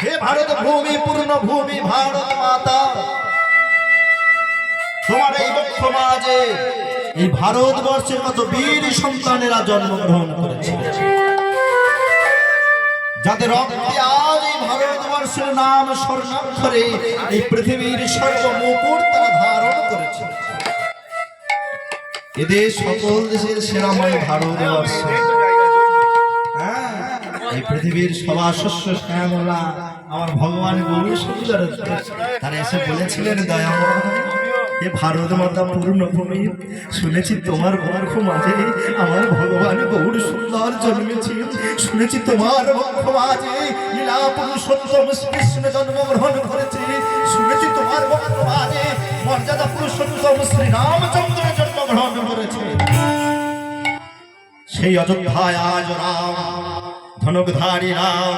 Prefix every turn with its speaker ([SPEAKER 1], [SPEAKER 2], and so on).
[SPEAKER 1] হে ভারত ভূমি পূর্ণ ভূমি ভারত মাতা, তোমার এই বক্ষ মাঝে এই ভারতবর্ষের কত বীর সন্তানেরা জন্মগ্রহণ করেছে, যাদের রক্তে আজ এই ভারতবর্ষের নাম স্বর্ণাক্ষরে এই পৃথিবীর সর্বমুকুট তারা ধারণ করেছে। এদেশ সকল দেশের সেরাময় ভারতবর্ষ। এই পৃথিবীর সবা শস্য শ্যামলা আমার ভগবান গৌর সুন্দর তারা এসে বলেছিলেন, দয়াময় হে ভারত মাতা পূর্ণভূমি, শুনেছি তোমার বক্ষ মাঝে আমার ভগবান গৌর সুন্দর জন্মেছে, শুনেছি তোমার বক্ষ মাঝে লীলা পুরুষোত্তম শ্রীকৃষ্ণ জন্মগ্রহণ করেছে, শুনেছি তোমার বক্ষ মাঝে মর্যাদা পুরুষোত্তম শ্রীরামচন্দ্র জন্মগ্রহণ করেছে। সেই অযোধ্যায় আজ রাম ধনুকধারী রাম